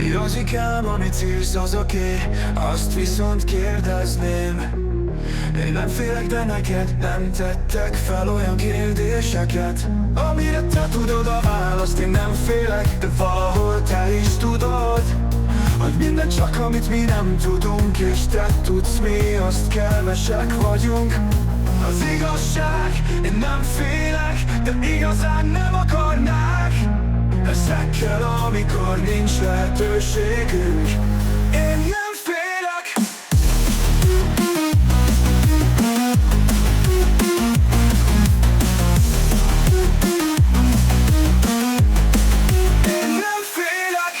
Józsikám, amit írsz az oké, azt viszont kérdezném. Én nem félek, de neked nem tettek fel olyan kérdéseket, amire te tudod a választ. Én nem félek, de valahol te is tudod, hogy minden csak amit mi nem tudunk, és te tudsz, mi azt kelmesek vagyunk. Az igazság, én nem félek, de igazán nem akarnák ezekkel, amikor nincs lehetőségünk. Én nem félek. Én nem félek.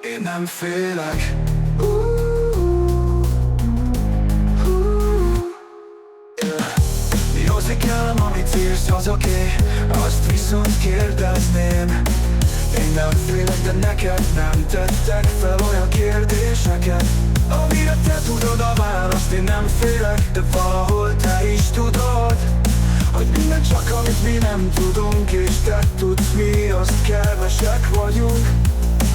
Én nem félek. Józsikám, amit írsz az oké, azt viszont kérdezném. Én nem félek, de neked nem tettek fel olyan kérdéseket, amire te tudod a választ. Én nem félek, de valahol te is tudod, hogy minden csak amit mi nem tudunk, és te tudsz, mi azt kelmesek vagyunk.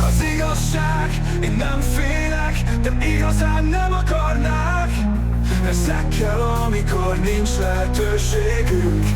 Az igazság, én nem félek, de igazán nem akarnák ezekkel, amikor nincs lehetőségünk.